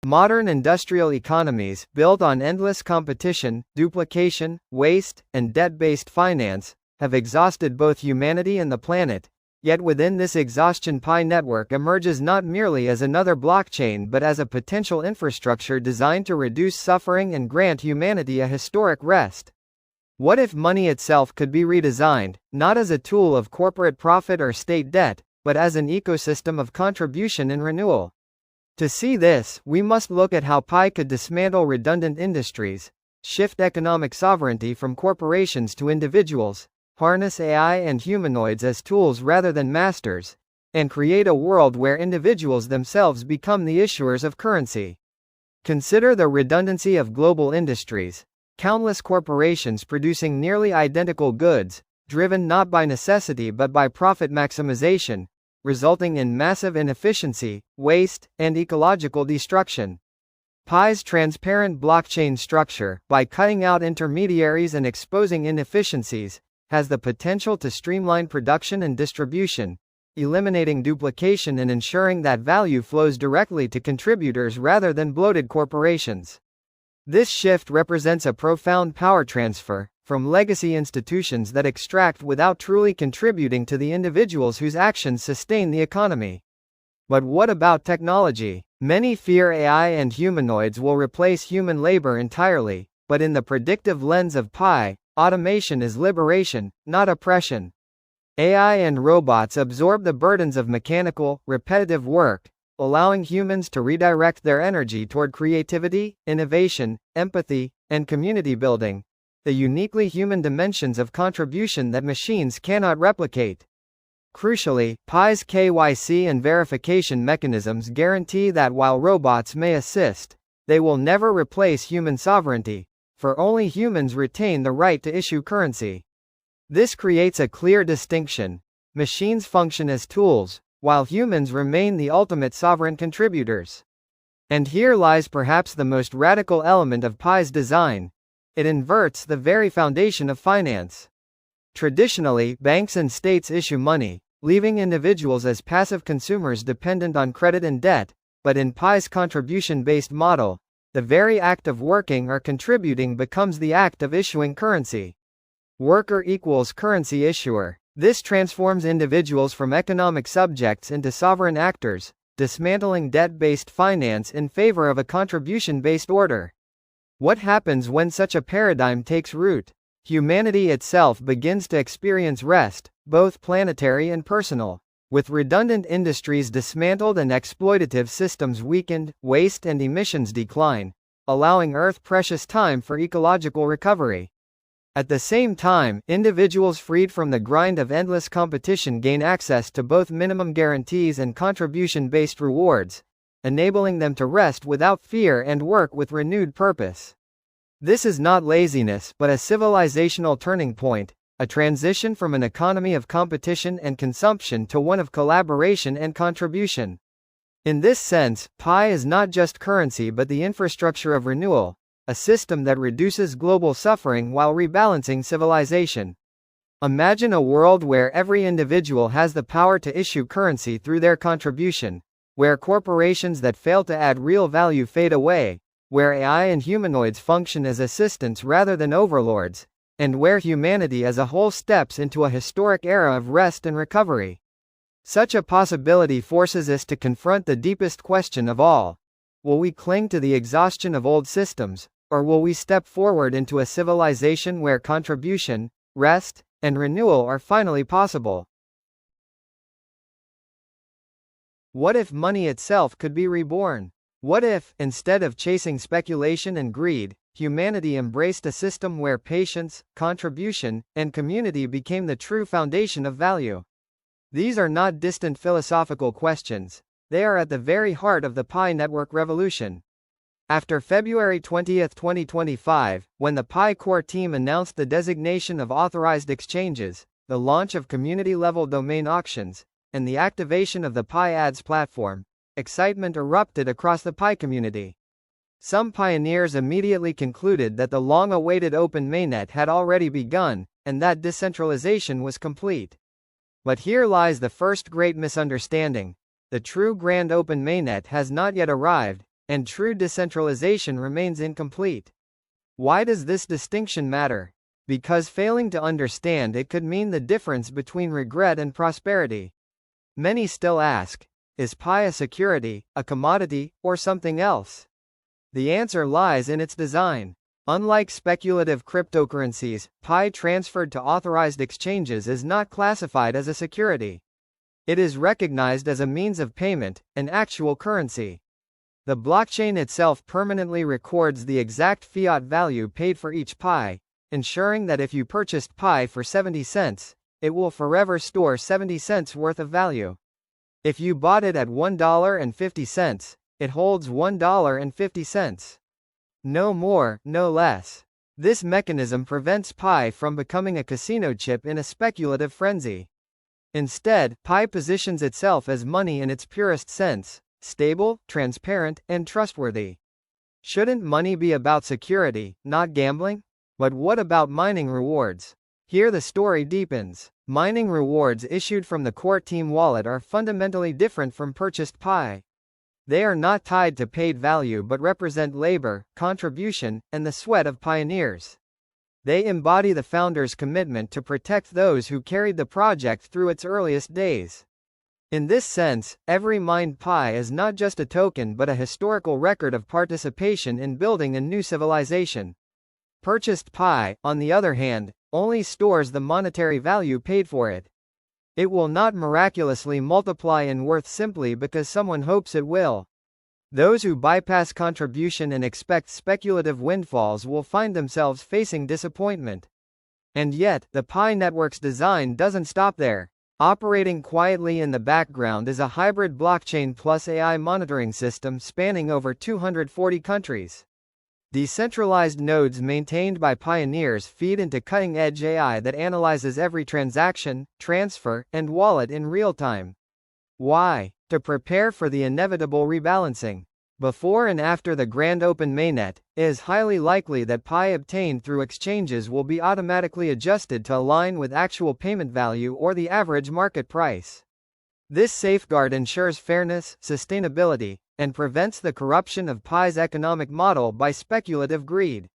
Modern industrial economies, built on endless competition, duplication, waste, and debt-based finance, have exhausted both humanity and the planet. Yet within this exhaustion, Pi network emerges not merely as another blockchain but as a potential infrastructure designed to reduce suffering and grant humanity a historic rest. What if money itself could be redesigned, not as a tool of corporate profit or state debt, but as an ecosystem of contribution and renewal? To see this, we must look at how Pi could dismantle redundant industries, shift economic sovereignty from corporations to individuals, harness AI and humanoids as tools rather than masters, and create a world where individuals themselves become the issuers of currency. Consider the redundancy of global industries. Countless corporations producing nearly identical goods, driven not by necessity but by profit maximization, resulting in massive inefficiency, waste, and ecological destruction. Pi's transparent blockchain structure, by cutting out intermediaries and exposing inefficiencies, has the potential to streamline production and distribution, eliminating duplication and ensuring that value flows directly to contributors rather than bloated corporations. This shift represents a profound power transfer from legacy institutions that extract without truly contributing to the individuals whose actions sustain the economy. But what about technology? Many fear AI and humanoids will replace human labor entirely, but in the predictive lens of Pi, automation is liberation, not oppression. AI and robots absorb the burdens of mechanical, repetitive work, allowing humans to redirect their energy toward creativity, innovation, empathy, and community building, the uniquely human dimensions of contribution that machines cannot replicate. Crucially, Pi's KYC and verification mechanisms guarantee that while robots may assist, they will never replace human sovereignty, for only humans retain the right to issue currency. This creates a clear distinction. Machines function as tools, while humans remain the ultimate sovereign contributors. And here lies perhaps the most radical element of Pi's design. It inverts the very foundation of finance. Traditionally, banks and states issue money, leaving individuals as passive consumers dependent on credit and debt, but in Pi's contribution-based model, the very act of working or contributing becomes the act of issuing currency. Worker equals currency issuer. This transforms individuals from economic subjects into sovereign actors, dismantling debt-based finance in favor of a contribution-based order. What happens when such a paradigm takes root? Humanity itself begins to experience rest, both planetary and personal. With redundant industries dismantled and exploitative systems weakened, waste and emissions decline, allowing Earth precious time for ecological recovery. At the same time, individuals freed from the grind of endless competition gain access to both minimum guarantees and contribution-based rewards, enabling them to rest without fear and work with renewed purpose. This is not laziness but a civilizational turning point, a transition from an economy of competition and consumption to one of collaboration and contribution. In this sense, Pi is not just currency but the infrastructure of renewal, a system that reduces global suffering while rebalancing civilization. Imagine a world where every individual has the power to issue currency through their contribution, where corporations that fail to add real value fade away, where AI and humanoids function as assistants rather than overlords, and where humanity as a whole steps into a historic era of rest and recovery. Such a possibility forces us to confront the deepest question of all. Will we cling to the exhaustion of old systems, or will we step forward into a civilization where contribution, rest, and renewal are finally possible? What if money itself could be reborn? What if, instead of chasing speculation and greed, humanity embraced a system where patience, contribution, and community became the true foundation of value? These are not distant philosophical questions. They are at the very heart of the Pi network revolution. After February 20, 2025, when the Pi core team announced the designation of authorized exchanges, the launch of community-level domain auctions, and the activation of the Pi Ads platform, excitement erupted across the Pi community. Some pioneers immediately concluded that the long-awaited open mainnet had already begun, and that decentralization was complete. But here lies the first great misunderstanding. The true grand open mainnet has not yet arrived, and true decentralization remains incomplete. Why does this distinction matter? Because failing to understand it could mean the difference between regret and prosperity. Many still ask, is pi a security, a commodity, or something else? The answer lies in its design. Unlike speculative cryptocurrencies, pi transferred to authorized exchanges is not classified as a security. It is recognized as a means of payment, an actual currency. The blockchain itself permanently records the exact fiat value paid for each pi, ensuring that if you purchased pi for 70 cents, it will forever store 70 cents worth of value. If you bought it at $1.50, it holds $1.50. No more, no less. This mechanism prevents pi from becoming a casino chip in a speculative frenzy. Instead, pi positions itself as money in its purest sense, stable, transparent, and trustworthy. Shouldn't money be about security, not gambling? But what about mining rewards? Here the story deepens. Mining rewards issued from the core team wallet are fundamentally different from purchased pi. They are not tied to paid value but represent labor, contribution, and the sweat of pioneers. They embody the founder's commitment to protect those who carried the project through its earliest days. In this sense, every mined pi is not just a token but a historical record of participation in building a new civilization. Purchased pi, on the other hand, only stores the monetary value paid for it. It will not miraculously multiply in worth simply because someone hopes it will. Those who bypass contribution and expect speculative windfalls will find themselves facing disappointment. And yet, the Pi network's design doesn't stop there. Operating quietly in the background is a hybrid blockchain plus AI monitoring system spanning over 240 countries. Decentralized nodes maintained by pioneers feed into cutting-edge AI that analyzes every transaction, transfer, and wallet in real time. Why? To prepare for the inevitable rebalancing. Before and after the grand open mainnet, it is highly likely that pi obtained through exchanges will be automatically adjusted to align with actual payment value or the average market price. This safeguard ensures fairness, sustainability, and prevents the corruption of pi's economic model by speculative greed.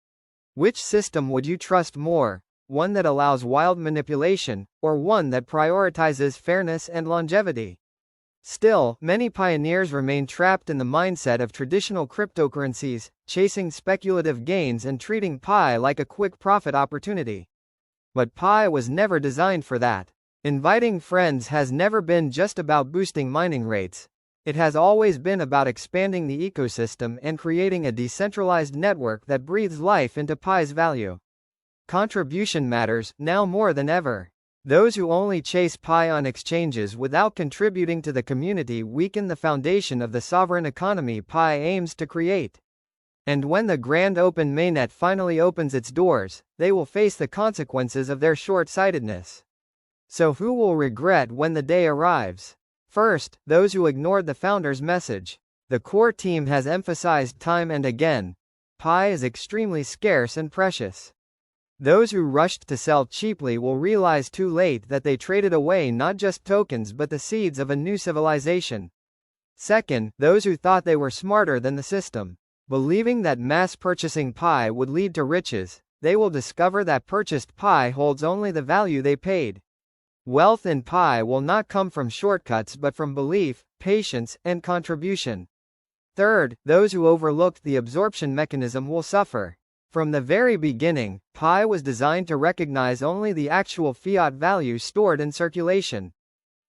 Which system would you trust more? One that allows wild manipulation, or one that prioritizes fairness and longevity? Still, many pioneers remain trapped in the mindset of traditional cryptocurrencies, chasing speculative gains and treating pi like a quick profit opportunity. But pi was never designed for that. Inviting friends has never been just about boosting mining rates. It has always been about expanding the ecosystem and creating a decentralized network that breathes life into pi's value. Contribution matters, now more than ever. Those who only chase pi on exchanges without contributing to the community weaken the foundation of the sovereign economy pi aims to create. And when the grand open mainnet finally opens its doors, they will face the consequences of their short-sightedness. So who will regret when the day arrives? First, those who ignored the founder's message. The core team has emphasized time and again, pi is extremely scarce and precious. Those who rushed to sell cheaply will realize too late that they traded away not just tokens but the seeds of a new civilization. Second, those who thought they were smarter than the system. Believing that mass purchasing pi would lead to riches, they will discover that purchased pi holds only the value they paid. Wealth in pi will not come from shortcuts but from belief, patience, and contribution. Third, those who overlooked the absorption mechanism will suffer. From the very beginning, pi was designed to recognize only the actual fiat value stored in circulation.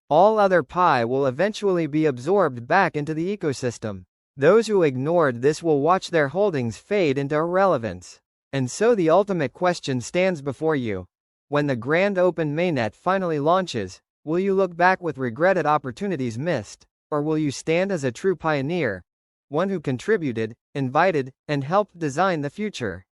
All other pi will eventually be absorbed back into the ecosystem. Those who ignored this will watch their holdings fade into irrelevance. And so the ultimate question stands before you. When the grand open mainnet finally launches, will you look back with regret at opportunities missed, or will you stand as a true pioneer, one who contributed, invited, and helped design the future?